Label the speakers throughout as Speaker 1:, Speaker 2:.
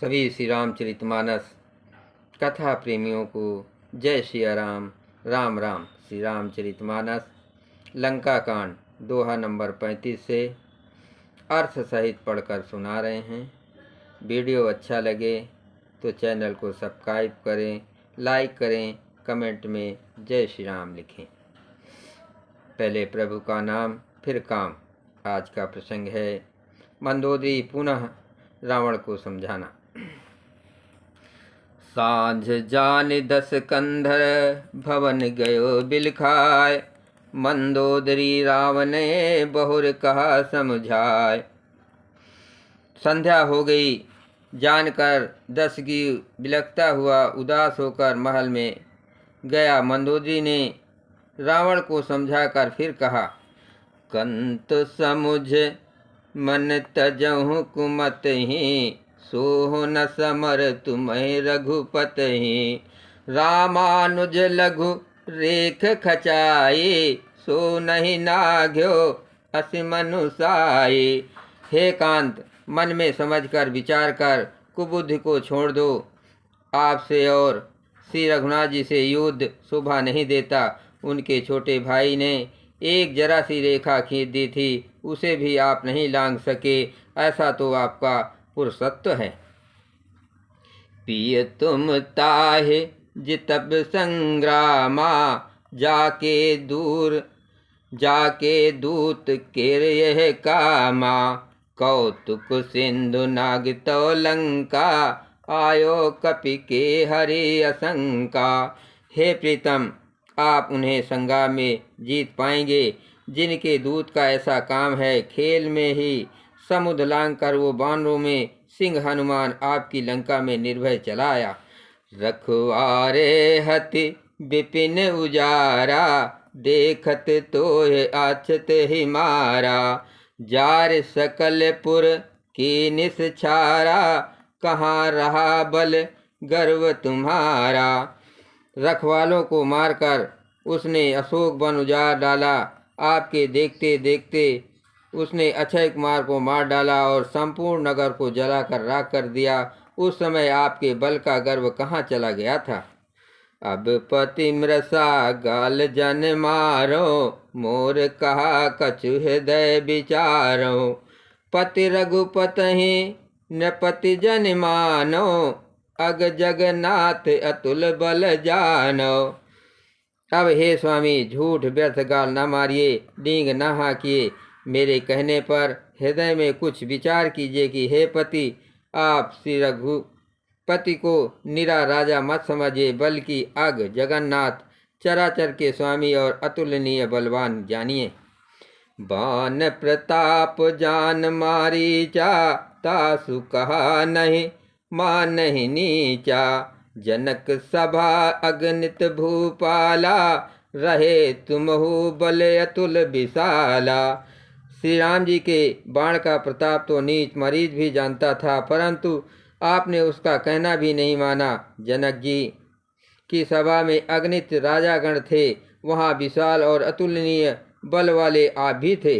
Speaker 1: सभी श्री रामचरितमानस कथा प्रेमियों को जय सिया राम। राम राम। श्री रामचरितमानस लंका कांड दोहा नंबर 35 से अर्थ सहित पढ़कर सुना रहे हैं। वीडियो अच्छा लगे तो चैनल को सब्सक्राइब करें, लाइक करें, कमेंट में जय श्री राम लिखें। पहले प्रभु का नाम फिर काम। आज का प्रसंग है मंदोदरी पुनः रावण को समझाना। सांझ जान 10 कंधर भवन गयो बिलखाय, मंदोदरी रावने बहुर कहा समझाय। संध्या हो गई जानकर 10 की बिलखता हुआ उदास होकर महल में गया मंदोदरी ने रावण को समझाकर फिर कहा, कंत समुझ मन तजहु कुमत ही, सोह न समर तुम्हें रघुपत ही। रामानुज लघु रेख खचाई, सो नहीं नाघ्यो असिमनुसाई। हे कांत, मन में समझकर विचार कर कुबुद्धि को छोड़ दो। आपसे और श्री रघुनाथ जी से युद्ध शोभा नहीं देता। उनके छोटे भाई ने एक जरा सी रेखा खींच दी थी, उसे भी आप नहीं लांघ सके। ऐसा तो आपका पुरुषत्व है। पिय तुम ताहे जितब संग्रामा, जाके दूत केर यह कामा। कौतुक सिंधु नाग तो लंका, आयो कपि के हरि असंका। हे प्रीतम, आप उन्हें संग्राम में जीत पाएंगे जिनके दूत का ऐसा काम है। खेल में ही समुद्र लांघ कर वो बानरों में सिंह हनुमान आपकी लंका में निर्भय चला आया। रखवारे हति विपिन उजारा, देखत तो आछत ही मारा। जार सकल पुर की निस्छारा, कहाँ रहा बल गर्व तुम्हारा। रखवालों को मारकर उसने अशोक वन उजाड़ डाला। आपके देखते देखते उसने अक्षय कुमार को मार डाला और संपूर्ण नगर को जलाकर राख कर दिया। उस समय आपके बल का गर्व कहाँ चला गया था। अब पति मृषा गाल जन मारो, मोर कहा कछु हृदय विचारो। पति रघुपति नृपति जन मानो, अग जगन्नाथ अतुल बल जानो। अब हे स्वामी, झूठ व्यर्थ गाल न मारिए, डींग न हाकिए। मेरे कहने पर हृदय में कुछ विचार कीजिए कि हे पति, आप श्री रघुपति को निरा राजा मत समझिए, बल्कि अग जगन्नाथ चराचर के स्वामी और अतुलनीय बलवान जानिए। बान प्रताप जान मारीचा, तासु कहा नहीं मान नहीं नीचा। जनक सभा अगणित भूपाला, रहे तुमहु बल अतुल विशाला। श्री राम जी के बाण का प्रताप तो नीच मरीज भी जानता था, परंतु आपने उसका कहना भी नहीं माना। जनक जी की सभा में अगणित राजागण थे, वहाँ विशाल और अतुलनीय बल वाले आप भी थे।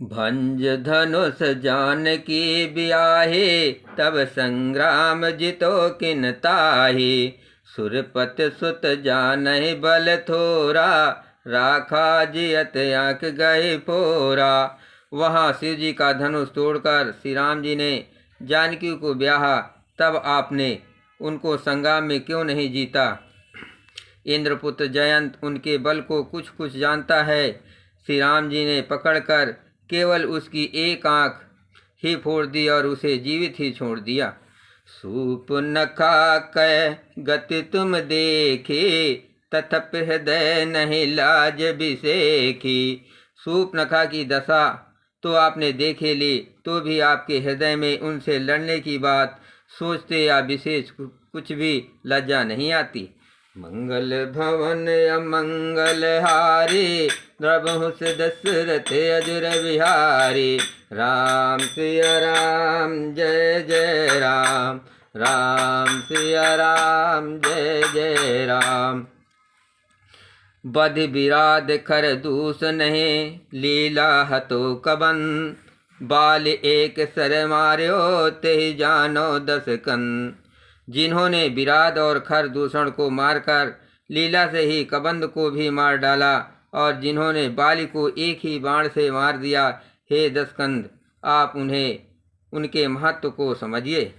Speaker 1: भंज धनुष जान की ब्याहे, तब संग्राम जितो किन ताहे। सुरपत सुत जानहि बल थोरा, राखा जियत आंख गए फोरा। वहाँ शिव जी का धनुष तोड़कर श्री राम जी ने जानकी को ब्याहा, तब आपने उनको संग्राम में क्यों नहीं जीता। इंद्रपुत्र जयंत उनके बल को कुछ कुछ जानता है। श्री राम जी ने पकड़कर केवल उसकी एक आंख ही फोड़ दी और उसे जीवित ही छोड़ दिया। सूप नखा कै गति तुम देखी, तथप हृदय नहीं लाज बिसेखी। सूप नखा की दशा तो आपने देखे ली, तो भी आपके हृदय में उनसे लड़ने की बात सोचते या विशेष कुछ भी लज्जा नहीं आती। मंगल भवन अमंगल हारी, द्रवहु से दशरथ अजुर विहारी। राम सिया राम जय जय राम, राम सिया राम जय जय राम। बध विराध खर दूस नहीं, लीला हतो कबन। बाल एक सर मार्यो तेहि जानो 10 कंद। जिन्होंने विराट और खर दूषण को मारकर लीला से ही कबंध को भी मार डाला, और जिन्होंने बाली को एक ही बाण से मार दिया, हे 10 कंद, आप उनके महत्व को समझिए।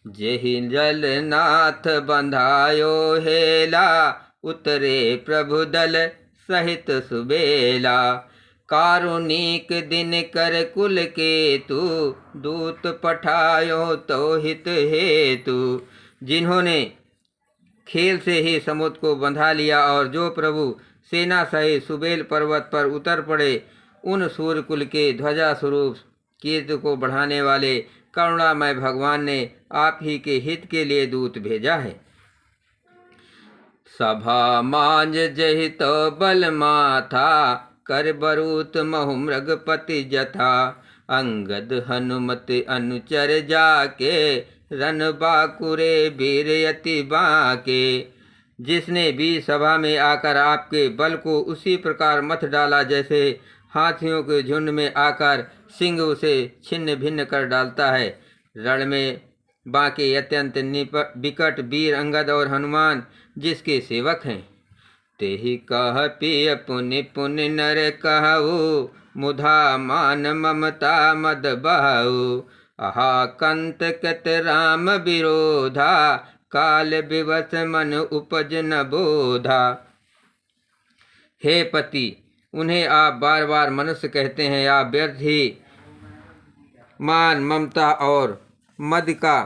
Speaker 1: जेहि जलनाथ बंधायो हेला, उतरे प्रभु दल सहित सुबेला। कारुणिक दिन कर कुल केतु, दूत पठायो तो हित हेतु। जिन्होंने खेल से ही समुद्र को बंधा लिया, और जो प्रभु सेना सहित सुबेल पर्वत पर उतर पड़े, उन सूर्यकुल के ध्वजा स्वरूप कीर्ति को बढ़ाने वाले करुणामय भगवान ने आप ही के हित के लिए दूत भेजा है। सभा मांझ जहि तो बल माथा, कर बरूत महु मृगपति जथा। अंगद हनुमत अनुचर जाके, रन बाकुरे वीर यति बाके। जिसने भी सभा में आकर आपके बल को उसी प्रकार मथ डाला जैसे हाथियों के झुंड में आकर सिंह उसे छिन्न भिन्न कर डालता है। रण में बाके अत्यंत विकट वीर अंगद और हनुमान जिसके सेवक हैं। तेहि कह पिय पुनि पुनि नर कहु, मुधा मान ममता मद बहु। आहा कंत कत राम विरोधा, काल विवश मन उपज न बोधा। हे पति, उन्हें आप बार बार मनुष्य कहते हैं। आप व्यर्थ ही मान ममता और मद का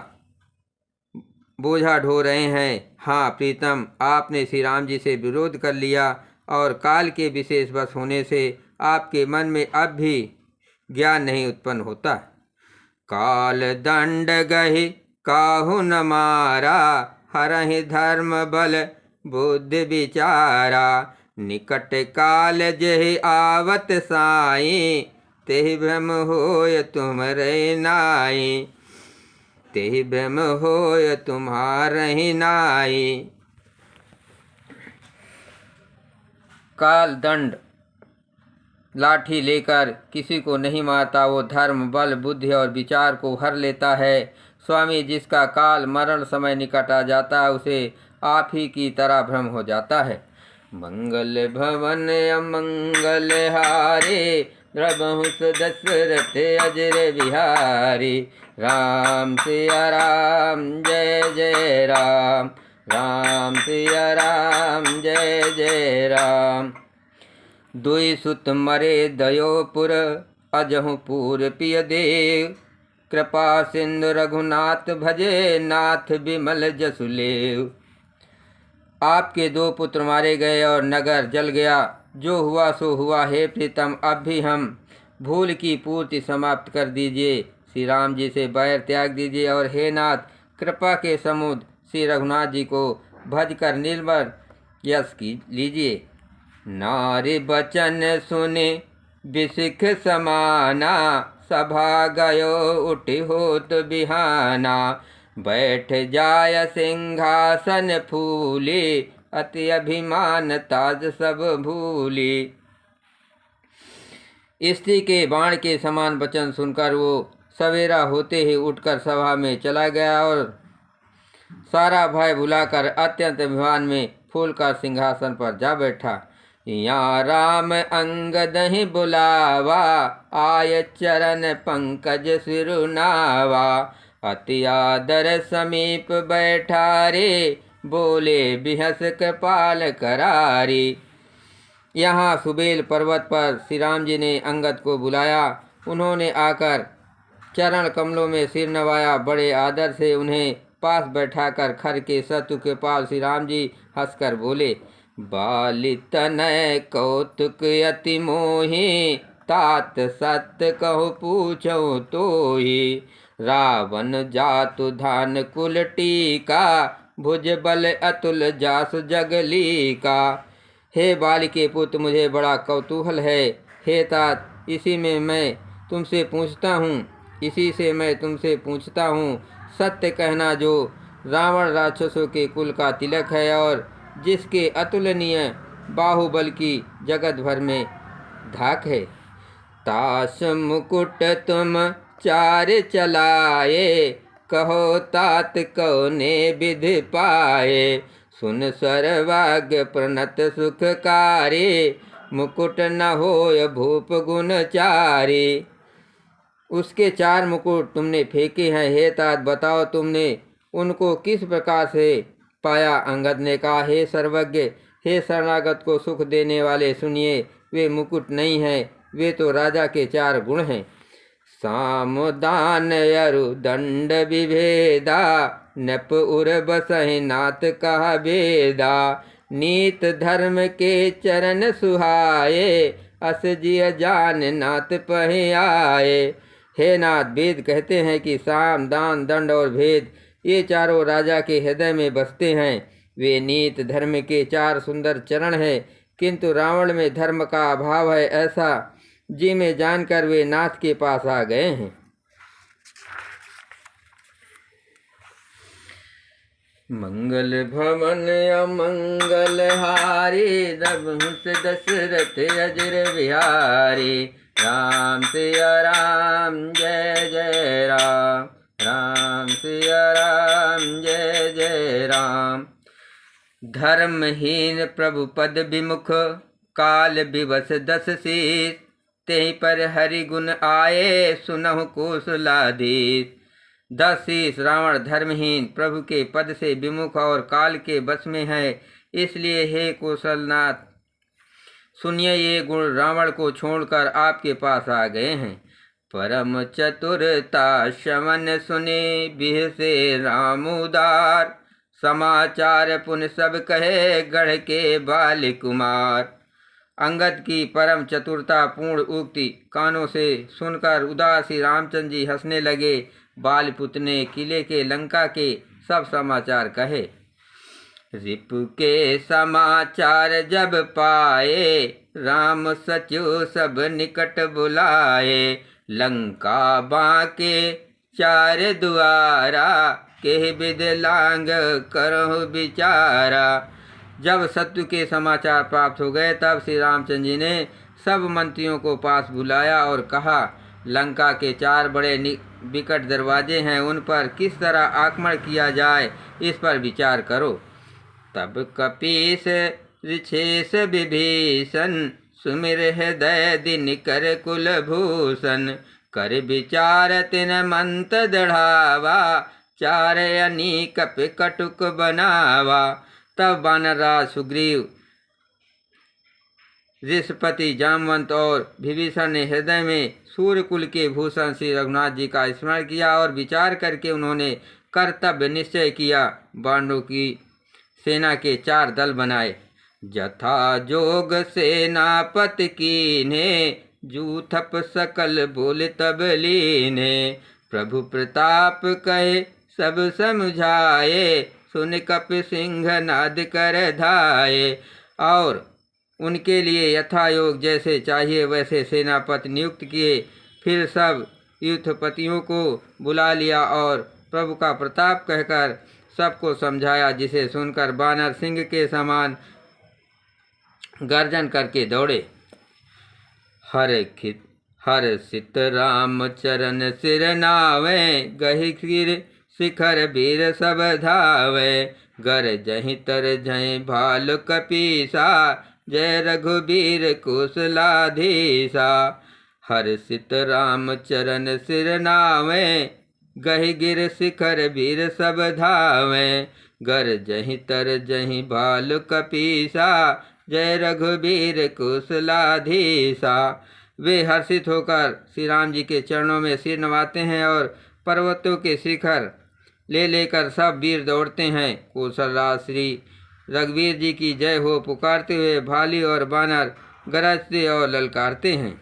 Speaker 1: बोझा ढो रहे हैं। हाँ प्रीतम, आपने श्री राम जी से विरोध कर लिया, और काल के विशेष वश होने से आपके मन में अब भी ज्ञान नहीं उत्पन्न होता। काल दंड गहि काहु न मारा, हरहि धर्म बल बुद्धि विचारा। निकट काल जेहि आवत साई, तेहि भ्रम होय तुमरे नाई। तेहि भ्रम होय तुम्हारे नाई। काल दंड लाठी लेकर किसी को नहीं मारता, वो धर्म बल बुद्धि और विचार को हर लेता है। स्वामी, जिसका काल मरण समय निकट आ जाता है, उसे आप ही की तरह भ्रम हो जाता है। मंगल भवन अमंगल हारे, द्रवहुस दशरथ अजर बिहारी। राम सिया राम जय जय राम, राम सिया राम जय जय राम। दुई सुत मरे दयोपुर, अजहु पूर पिय देव। कृपा सिंधु रघुनाथ भजे, नाथ बिमल जसुलेव। आपके 2 पुत्र मारे गए और नगर जल गया। जो हुआ सो हुआ। हे प्रीतम, अब भी हम भूल की पूर्ति समाप्त कर दीजिए। श्री राम जी से बैर त्याग दीजिए, और हे नाथ, कृपा के समुद्र श्री रघुनाथ जी को भज कर निर्मल यश की लीजिए। नारी बचन सुने बिसिख समाना, सभा गयो उठि होत बिहाना। बैठ जाय सिंहासन फूले, अति अभिमान ताज सब भूले। स्त्री के बाण के समान वचन सुनकर वो सवेरा होते ही उठकर सभा में चला गया, और सारा भय भुलाकर अत्यंत अभिमान में फूलकर सिंहासन पर जा बैठा। यहाँ राम अंगद ही बुलावा, आय चरण पंकज सिरुनावा। अति आदर समीप बैठा रे, बोले बिहस कृपाल करारी। यहाँ सुबेल पर्वत पर श्री राम जी ने अंगद को बुलाया। उन्होंने आकर चरण कमलों में सिर नवाया। बड़े आदर से उन्हें पास बैठाकर खर के शत्रु के पास श्री राम जी हंसकर बोले, बाली तनय कौतुक अति मोहि, तात सत्य कहु पूछो तोहि। रावण जातु धान कुल टीका, भुज बल अतुल जास जगली का। हे बाली के पुत्र, मुझे बड़ा कौतूहल है। हे तात, इसी से मैं तुमसे पूछता हूँ, सत्य कहना, जो रावण राक्षसों के कुल का तिलक है, और जिसके अतुलनीय बाहुबल की जगत भर में धाक है। ताश मुकुट तुम चार चलाए, कहो तात कौने विधि पाए। सुन सर्वाग्य प्रणत सुखकारी, मुकुट न होय भूप गुणचारी। उसके 4 मुकुट तुमने फेंके हैं, हे तात बताओ तुमने उनको किस प्रकार से पाया। अंगद ने कहा, हे सर्वज्ञ, हे शरणागत को सुख देने वाले, सुनिए, वे मुकुट नहीं हैं, वे तो राजा के 4 गुण हैं। साम दान अरु दंड विभेदा, नप उर बसहि नाथ कहा वेदा। नीत धर्म के चरण सुहाए, अस जिय जान नाथ पहि आए। हे नाथ, वेद कहते हैं कि साम दान दंड और भेद ये चारों राजा के हृदय में बसते हैं। वे नीत धर्म के 4 सुंदर चरण हैं, किंतु रावण में धर्म का अभाव है, ऐसा जी में जानकर वे नाथ के पास आ गए हैं। मंगल भवन अमंगल हारी, रघुवंश दशरथ अजर बिहारी। राम सिया राम जय जय राम, राम सिया राम जय जय राम। धर्महीन प्रभु पद विमुख, काल विवश 10 शीस। तेहि पर हरि गुण आए, सुनहु कौशलाधीश। 10 शीस रावण धर्महीन, प्रभु के पद से विमुख और काल के बस में है, इसलिए हे कौशलनाथ सुनिए, ये गुण रावण को छोड़कर आपके पास आ गए हैं। परम चतुरता शमन सुने, बिह से राम उदार। समाचार पुन सब कहे, गढ़ के बाल कुमार। अंगद की परम चतुरता पूर्ण उक्ति कानों से सुनकर उदार श्री रामचंद्र जी हंसने लगे। बालपुत्र ने किले के लंका के सब समाचार कहे। रिपु के समाचार जब पाए, राम सचु सब निकट बुलाए। लंका बांके 4 दुआरा, के विध लांग करहु विचारा। जब शत्रु के समाचार प्राप्त हो गए, तब श्री रामचंद्र जी ने सब मंत्रियों को पास बुलाया और कहा, लंका के 4 बड़े विकट दरवाजे हैं, उन पर किस तरह आक्रमण किया जाए, इस पर विचार करो। तब कपीस ऋषेश विभीषण, सुमिर हृदय दिन कर कुलभूषण। कर विचार तिन मंत दढ़ावा, 4 अनी कप कटुक बनावा। तब वानरराज सुग्रीव, ऋषपति जामवंत और विभीषण ने हृदय में सूर्यकुल के भूषण श्री रघुनाथ जी का स्मरण किया और विचार करके उन्होंने कर्तव्य निश्चय किया। बाणों की सेना के 4 दल बनाए। जथा जोग सेनापति कीन्हे, जूथप सकल बोल तब लीन्हे। प्रभु प्रताप कहे सब समझाए, सुन कप सिंह नाद कर धाये। और उनके लिए यथा योग जैसे चाहिए वैसे सेनापति नियुक्त किए। फिर सब युद्धपतियों को बुला लिया और प्रभु का प्रताप कहकर सबको समझाया, जिसे सुनकर बानर सिंह के समान गर्जन करके दौड़े। हर सित राम चरण सिर नावे, गहि गिर शिखर वीर सब धावे। गर जहि तर जय भाल कपीसा, जय रघुबीर कौशलाधीसा। हर सित राम चरण सिर नावे, गहि गिर शिखर वीर सब धावे। गर जहि तर जहि भाल कपीसा, जय रघुबीर कौशलाधीसा। वे हर्षित होकर श्री राम जी के चरणों में सिर नवाते हैं और पर्वतों के शिखर ले लेकर सब वीर दौड़ते हैं। कौशलराज श्री रघुवीर जी की जय हो पुकारते हुए भाली और बानर गरजते और ललकारते हैं।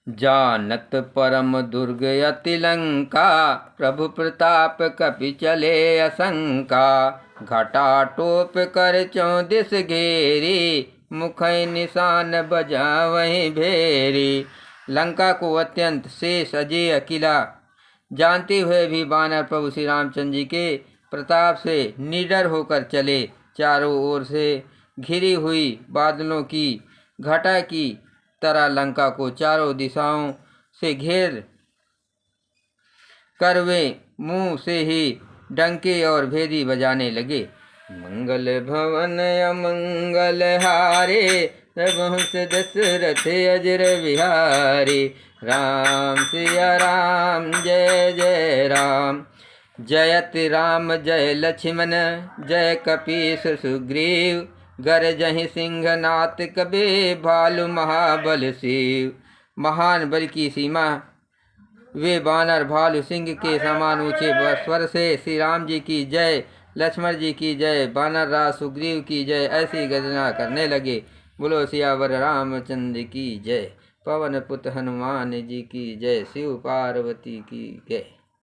Speaker 1: जानत परम दुर्ग अति लंका, प्रभु प्रताप कपि चले असंका। घटा टोप कर 34 घेरी, मुख निशान बजावहि भेरी। लंका को अत्यंत शेष अजेय किला जानते हुए भी बानर प्रभु श्री रामचंद्र जी के प्रताप से निडर होकर चले। चारों ओर से घिरी हुई बादलों की घटा की तरह लंका को चारों दिशाओं से घेर कर वे मुंह से ही डंके और भेदी बजाने लगे। मंगल भवन अमंगल हारे, रघुवंश दशरथ अजर बिहारी। राम सिया राम जय जय राम। जयत राम जय लक्ष्मण, जय कपीस सुग्रीव। गरजहि सिंहनाथ कबे, भालु महाबल शिव। महान बल की सीमा वे बानर भालू सिंह के समान ऊंचे स्वर से श्री राम जी की जय, लक्ष्मण जी की जय, बानर राज सुग्रीव की जय ऐसी गर्जना करने लगे। बोलो सियावर रामचंद्र की जय। पवन पुत्र हनुमान जी की जय। शिव पार्वती की जय।